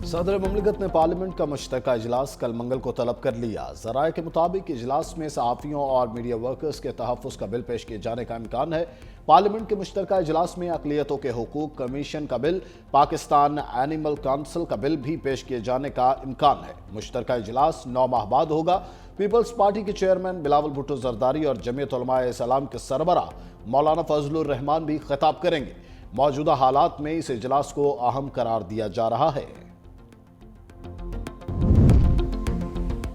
सदर मुमलिकत ने पार्लियामेंट का मुश्तरका इजलास कल मंगल को तलब कर लिया। ज़राए के मुताबिक इजलास में सहाफ़ियों और मीडिया वर्कर्स के तहफ़्फ़ुज़ का बिल पेश किए जाने का इम्कान है। पार्लियामेंट के मुश्तरका इजलास में अक़लियतों के हुकूक कमीशन का बिल, पाकिस्तान एनिमल काउंसिल का बिल भी पेश किए जाने का इम्कान है। मुश्तरका इजलास 9 माह बाद होगा। पीपल्स पार्टी के चेयरमैन बिलावल भुट्टो जरदारी और जमीयत उलमाए इस्लाम के सरबराह मौलाना फजलुर रहमान भी खिताब करेंगे। मौजूदा हालात में इस इजलास को अहम करार दिया जा रहा है।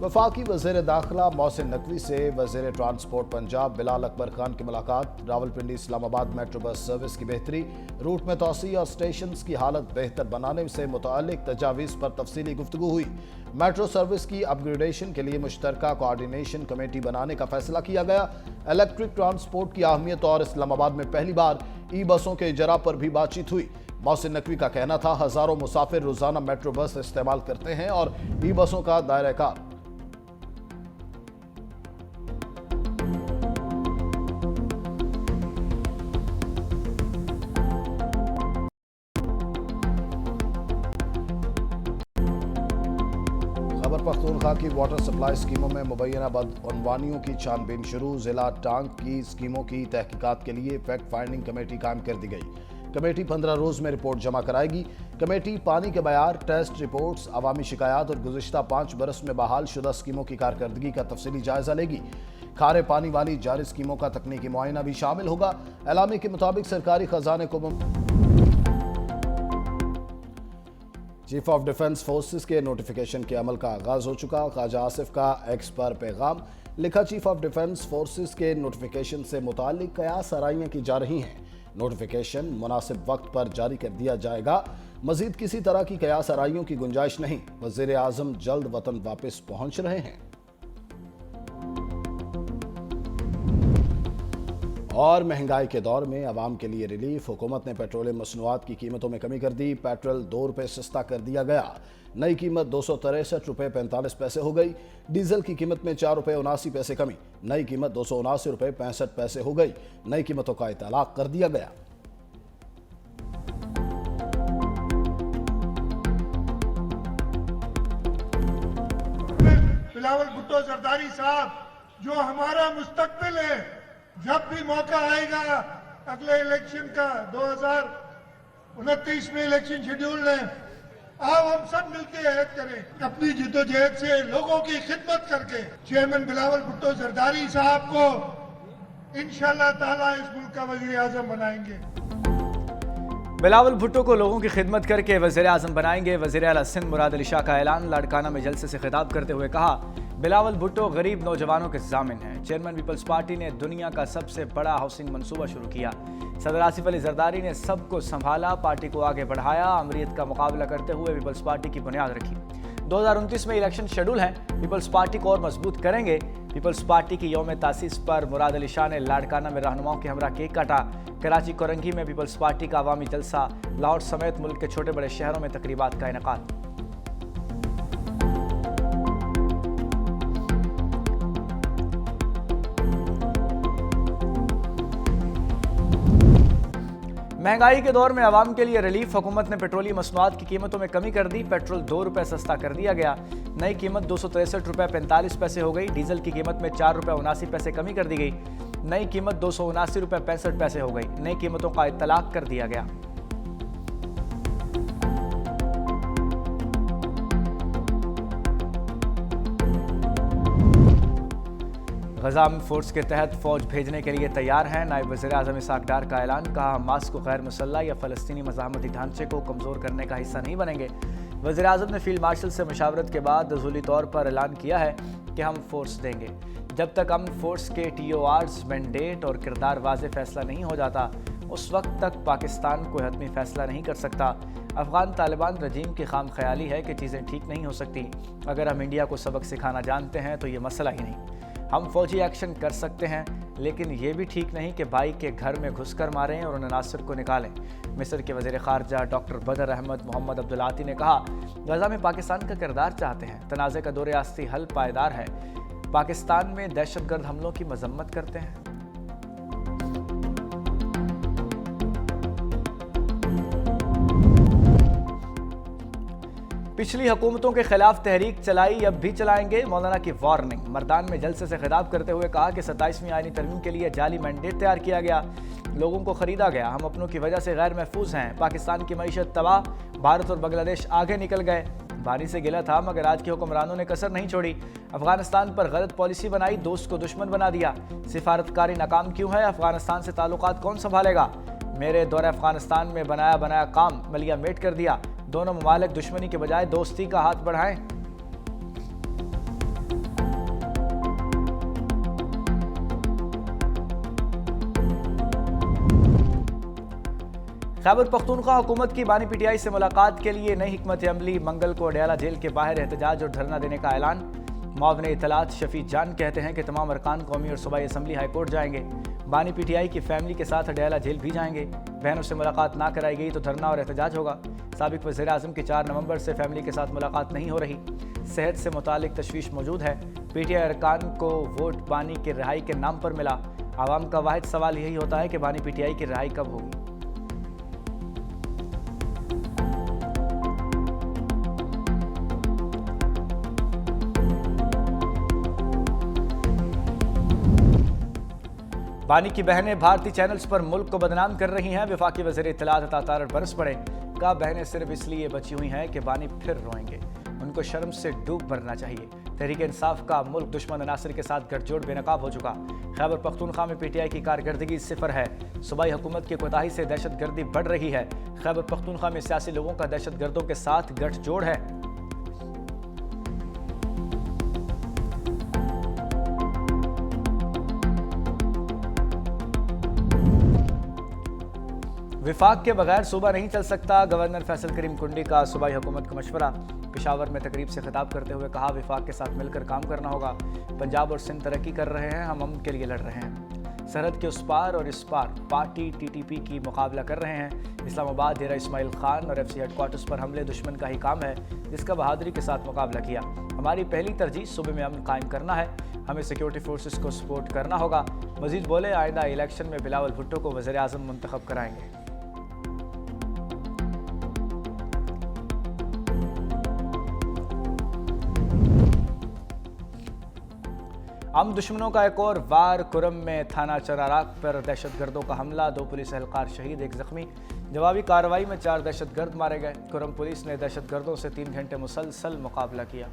वफाकी वज़ीर दाखिला मोहसिन नकवी से वज़ीर ट्रांसपोर्ट पंजाब बिलाल अकबर खान की मुलाकात। Rawalpindi Islamabad metro bus service की बेहतरी, रूट में तोसी और स्टेशन की हालत बेहतर बनाने से मुतालिक तजावीज़ पर तफसीली गुफ्तगू हुई। मेट्रो सर्विस की अपग्रेडेशन के लिए मुश्तरका कोऑर्डिनेशन कमेटी बनाने का फैसला किया गया। इलेक्ट्रिक ट्रांसपोर्ट की अहमियत और इस्लामाबाद में पहली बार ई बसों के इजरा पर भी बातचीत हुई। मोहसिन नकवी का कहना था, हज़ारों मुसाफिर रोजाना मेट्रो बस इस्तेमाल करते हैं और ई बसों का दायरा कार खैबर पख्तूनख्वा की वाटर सप्लाई स्कीमों में मुबैना बदअनवानियों की छानबीन शुरू। जिला टांग की स्कीमों की तहकीकात के लिए फैक्ट फाइंडिंग कमेटी कायम कर दी गई। कमेटी 15 रोज में रिपोर्ट जमा कराएगी। कमेटी पानी के बयार, टेस्ट रिपोर्ट्स, अवामी शिकायत और गुज़िश्ता 5 बरस में बहाल शुदा स्कीमों की कारकर्दगी का तफसीली जायजा लेगी। खारे पानी वाली जारी स्कीमों का तकनीकी मुआयना भी शामिल होगा। एलामी के मुताबिक सरकारी खजाने को चीफ ऑफ डिफेंस फोर्सेस के नोटिफिकेशन के अमल का आगाज हो चुका। ख्वाजा आसिफ का एक्स पर पैगाम लिखा, चीफ ऑफ डिफेंस फोर्सेस के नोटिफिकेशन से मुतालिक कयास आराइयां की जा रही हैं। नोटिफिकेशन मुनासिब वक्त पर जारी कर दिया जाएगा। मजीद किसी तरह की कयास आराइयों की गुंजाइश नहीं। वज़ीर आज़म जल्द वतन वापस पहुंच रहे हैं। और महंगाई के दौर में आवाम के लिए रिलीफ। हुकूमत ने पेट्रोलियम मसनूआत की कीमतों में कमी कर दी। पेट्रोल 2 रुपये सस्ता कर दिया गया। नई कीमत 263 रुपये 45 पैसे हो गई। डीजल की कीमत में 4 रुपये 79 पैसे कमी। नई कीमत 279 रुपये 65 पैसे हो गई। नई कीमतों का इतलाक कर दिया गया। बिलावल भुट्टो जरदारी साहब, जो हमारा मुस्तकबिल है, जब भी मौका आएगा अगले इलेक्शन का 2029 में इलेक्शन शेड्यूल है, आओ हम सब मिलकर अहद करें, अपनी जिद्दोजहद से लोगों की खिदमत करके चेयरमैन बिलावल भुट्टो जरदारी साहब को इंशाअल्लाह ताला इस मुल्क का वजीर आजम बनाएंगे। बिलावल भुट्टो को लोगों की खिदमत करके वज़ीर आज़म बनाएंगे। वज़ीर आला सिंध मुराद अली शाह का ऐलान। लाड़काना में जलसे से खिताब करते हुए कहा, बिलावल भुट्टो गरीब नौजवानों के ज़ामिन हैं। चेयरमैन पीपल्स पार्टी ने दुनिया का सबसे बड़ा हाउसिंग मंसूबा शुरू किया। सदर आसिफ अली जरदारी ने सबको संभाला, पार्टी को आगे बढ़ाया। अमरीत का मुकाबला करते हुए पीपल्स पार्टी की बुनियाद रखी। 2029 में इलेक्शन शेड्यूल है। पीपल्स पार्टी को और मजबूत करेंगे। पीपल्स पार्टी की यौम तासीस पर मुराद अली शाह ने लाड़काना में रहनुमाओं के हमरा केक काटा। कराची कोरंगी में पीपल्स पार्टी का अवामी जलसा। लाहौर समेत मुल्क के छोटे बड़े शहरों में तकरीबात का इनेकाद। महंगाई के दौर में आवाम के लिए रिलीफ। हुकूमत ने पेट्रोलियम मसनूआत की कीमतों में कमी कर दी। पेट्रोल 2 रुपये सस्ता कर दिया गया। नई कीमत 263 रुपये 45 पैसे हो गई। डीजल की कीमत में 4 रुपये 79 पैसे कमी कर दी गई। नई कीमत 279 रुपये 65 पैसे हो गई। नई कीमतों का इतलाक कर दिया गया। गजा में फोर्स के तहत फौज भेजने के लिए तैयार हैं। नायब वज़ीर आज़म इसाक डार का ऐलान। कहा, हमास को गैर मुसल्लह या फ़लस्तीनी मज़ाहमती ढांचे को कमज़ोर करने का हिस्सा नहीं बनेंगे। वज़ीर आज़म ने फील्ड मार्शल से मुशावरत के बाद नज़ूली तौर पर ऐलान किया है कि हम फोर्स देंगे। जब तक अमन फोर्स के TORs, मैंडेट और किरदार वाज़े फैसला नहीं हो जाता, उस वक्त तक पाकिस्तान कोई हतमी फैसला नहीं कर सकता। अफ़गान तालिबान रजीम की खाम ख्याली है कि चीज़ें ठीक नहीं हो सकती। अगर हम इंडिया को सबक सिखाना जानते हैं तो ये मसला ही नहीं। हम फौजी एक्शन कर सकते हैं, लेकिन ये भी ठीक नहीं कि भाई के घर में घुसकर मारें और उन्हें नासिर को निकालें। मिस्र के वज़ीर ख़ारजा डॉक्टर बदर अहमद मोहम्मद अब्दुल्लाती ने कहा, गजा में पाकिस्तान का किरदार चाहते हैं। तनाज़े का दो रियासती हल पायदार है। पाकिस्तान में दहशतगर्द हमलों की मजम्मत करते हैं। पिछली हुकूमतों के खिलाफ तहरीक चलाई, अब भी चलाएंगे, मौलाना की वार्निंग। मर्दान में जलसे से खिताब करते हुए कहा कि 27वीं आईनी तरमीम के लिए जाली मैंडेट तैयार किया गया, लोगों को खरीदा गया, हम अपनों की वजह से गैर महफूज हैं। पाकिस्तान की मईशत तबाह, भारत और बांग्लादेश आगे निकल गए। बानी से गिला था मगर आज के हुक्मरानों ने कसर नहीं छोड़ी। अफगानिस्तान पर गलत पॉलिसी बनाई, दोस्त को दुश्मन बना दिया। सिफारतकारी नाकाम क्यों है, अफगानिस्तान से ताल्लुकात कौन संभालेगा। मेरे दौरे अफगानिस्तान में बनाया काम मलिया मेट कर दिया। दोनों ममालिक दुश्मनी के बजाय दोस्ती का हाथ बढ़ाएं। खैबर पख्तूनख्वा हुकूमत की बानी पीटीआई से मुलाकात के लिए नई हिकमत अमली, मंगल को अडयाला जेल के बाहर एहतजाज और धरना देने का ऐलान। मुआविन इत्तलात शफी जान कहते हैं कि तमाम अरकान कौमी और सूबाई असम्बली हाईकोर्ट जाएंगे। बानी पीटीआई की फैमिली के साथ अडयाला जेल भी जाएंगे। बहनों से मुलाकात ना कराई गई तो धरना और एहतजाज होगा। साबिक वज़ीर आज़म की 4 नवंबर से फैमिली के साथ मुलाकात नहीं हो रही। सेहत से मुतालिक तशवीश मौजूद है। पीटीआई अरकान को वोट बानी की रिहाई के नाम पर मिला। आवाम का वाहिद सवाल यही होता है कि बानी पीटीआई की रिहाई कब होगी। बानी की बहनें भारतीय चैनल्स पर मुल्क को बदनाम कर रही हैं। वफाकी वज़ीर इत्तलात अता तारड़ बरस पड़े। का बहनें सिर्फ इसलिए बची हुई हैं कि बानी फिर रोएंगे, उनको शर्म से डूब मरना चाहिए। तहरीक इंसाफ का मुल्क दुश्मन अनासर के साथ गठजोड़ बेनकाब हो चुका। खैबर पख्तूनख्वा में पीटीआई की कारकर्दगी सिफर है। सूबाई हुकूमत की कोताही से दहशतगर्दी बढ़ रही है। खैबर पख्तूनख्वा में सियासी लोगों का दहशतगर्दों के साथ गठजोड़ है। विफाक के बगैर सूबा नहीं चल सकता। गवर्नर फैसल करीम कुंडी का सूबाई हुकूमत को मशवरा। पेशावर में तकरीब से खिताब करते हुए कहा, विफाक के साथ मिलकर काम करना होगा। पंजाब और सिंध तरक्की कर रहे हैं, हम अमन के लिए लड़ रहे हैं। सरहद के उस पार और इस पार पार्टी टीटीपी की मुकाबला कर रहे हैं। इस्लामाबाद डेरा इस्माइल खान और एफसी हेडक्वार्टर्स पर हमले दुश्मन का ही काम है, जिसका बहादुरी के साथ मुकाबला किया। हमारी पहली तरजीह सूबे में अमन कायम करना है, हमें सिक्योरिटी फोर्सेस को सपोर्ट करना होगा। मजीद बोले, आइंदा इलेक्शन में बिलावल भुट्टो को वज़ीर आज़म मुंतखब कराएंगे। हम दुश्मनों का एक और वार। कुरम में थाना चराराक पर दहशतगर्दों का हमला, 2 पुलिस एहलकार शहीद, 1 जख्मी। जवाबी कार्रवाई में 4 दहशतगर्द मारे गए। कुरम पुलिस ने दहशतगर्दों से 3 घंटे मुसलसल मुकाबला किया।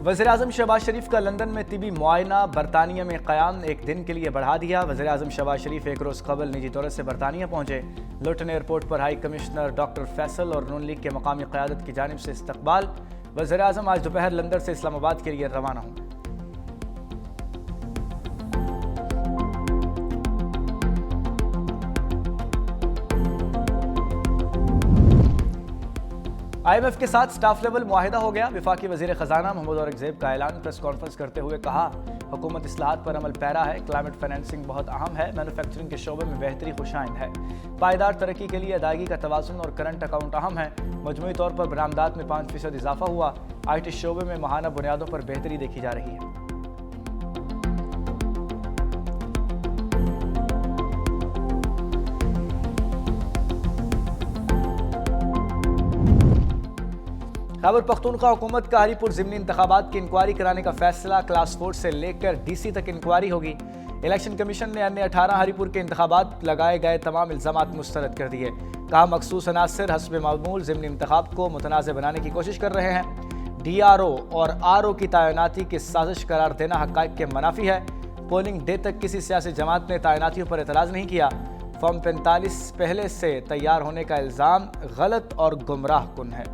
वज़ीर आज़म शहबाज शरीफ का लंदन में तिबी मुआयना, बरतानिया में क़याम 1 दिन के लिए बढ़ा दिया। वज़ीर आज़म शहबाज शरीफ 1 रोज़ कबल निजी दौरे से बरतानिया पहुंचे। लुटन एयरपोर्ट पर हाई कमिश्नर डॉक्टर फैसल और नून लीग के मकामी क़यादत की जानिब से इस्तकबाल। वज़ीर आज़म आज दोपहर लंदन से इस्लामाबाद के लिए रवाना होंगे। IMF के साथ स्टाफ लेवल मुआहिदा हो गया। विफाकी वज़ीर ख़जाना मोहम्मद औरंगज़ेब का ऐलान। प्रेस कॉन्फ्रेंस करते हुए कहा, हुकूमत इस्लाहात पर अमल पैरा है। क्लाइमेट फाइनेंसिंग बहुत अहम है। मैन्युफैक्चरिंग के शोबे में बेहतरी खुशाइंद है। पायदार तरक्की के लिए अदायगी का तवाज़ुन और करंट अकाउंट अहम है। मजमूई तौर पर बरामदात में 5% इजाफा हुआ। IT शोबे में माहाना बुनियादों पर बेहतरी देखी जा रही है। खैबर पख्तूनख्वा हुकूमत का हरीपुर ज़िमनी इंतखाबात की इंक्वायरी कराने का फैसला। क्लास 4 से लेकर DC तक इंक्वायरी होगी। इलेक्शन कमीशन ने अन्य 18 हरीपुर के इंतखाबात लगाए गए तमाम इल्ज़ामात मुस्तरद कर दिए। कहा, मखसूस अनासर हस्ब मामूल ज़िमनी इंतखाब को मुतनाज़ बनाने की कोशिश कर रहे हैं। DRO और RO की तैनाती की साजिश करार देना हक़ाइक़ के मनाफी है। पोलिंग डे तक किसी सियासी जमात ने तैनातियों पर एतराज़ नहीं किया। फॉर्म 45 पहले से तैयार होने का इल्ज़ाम गलत और गुमराह कुन है।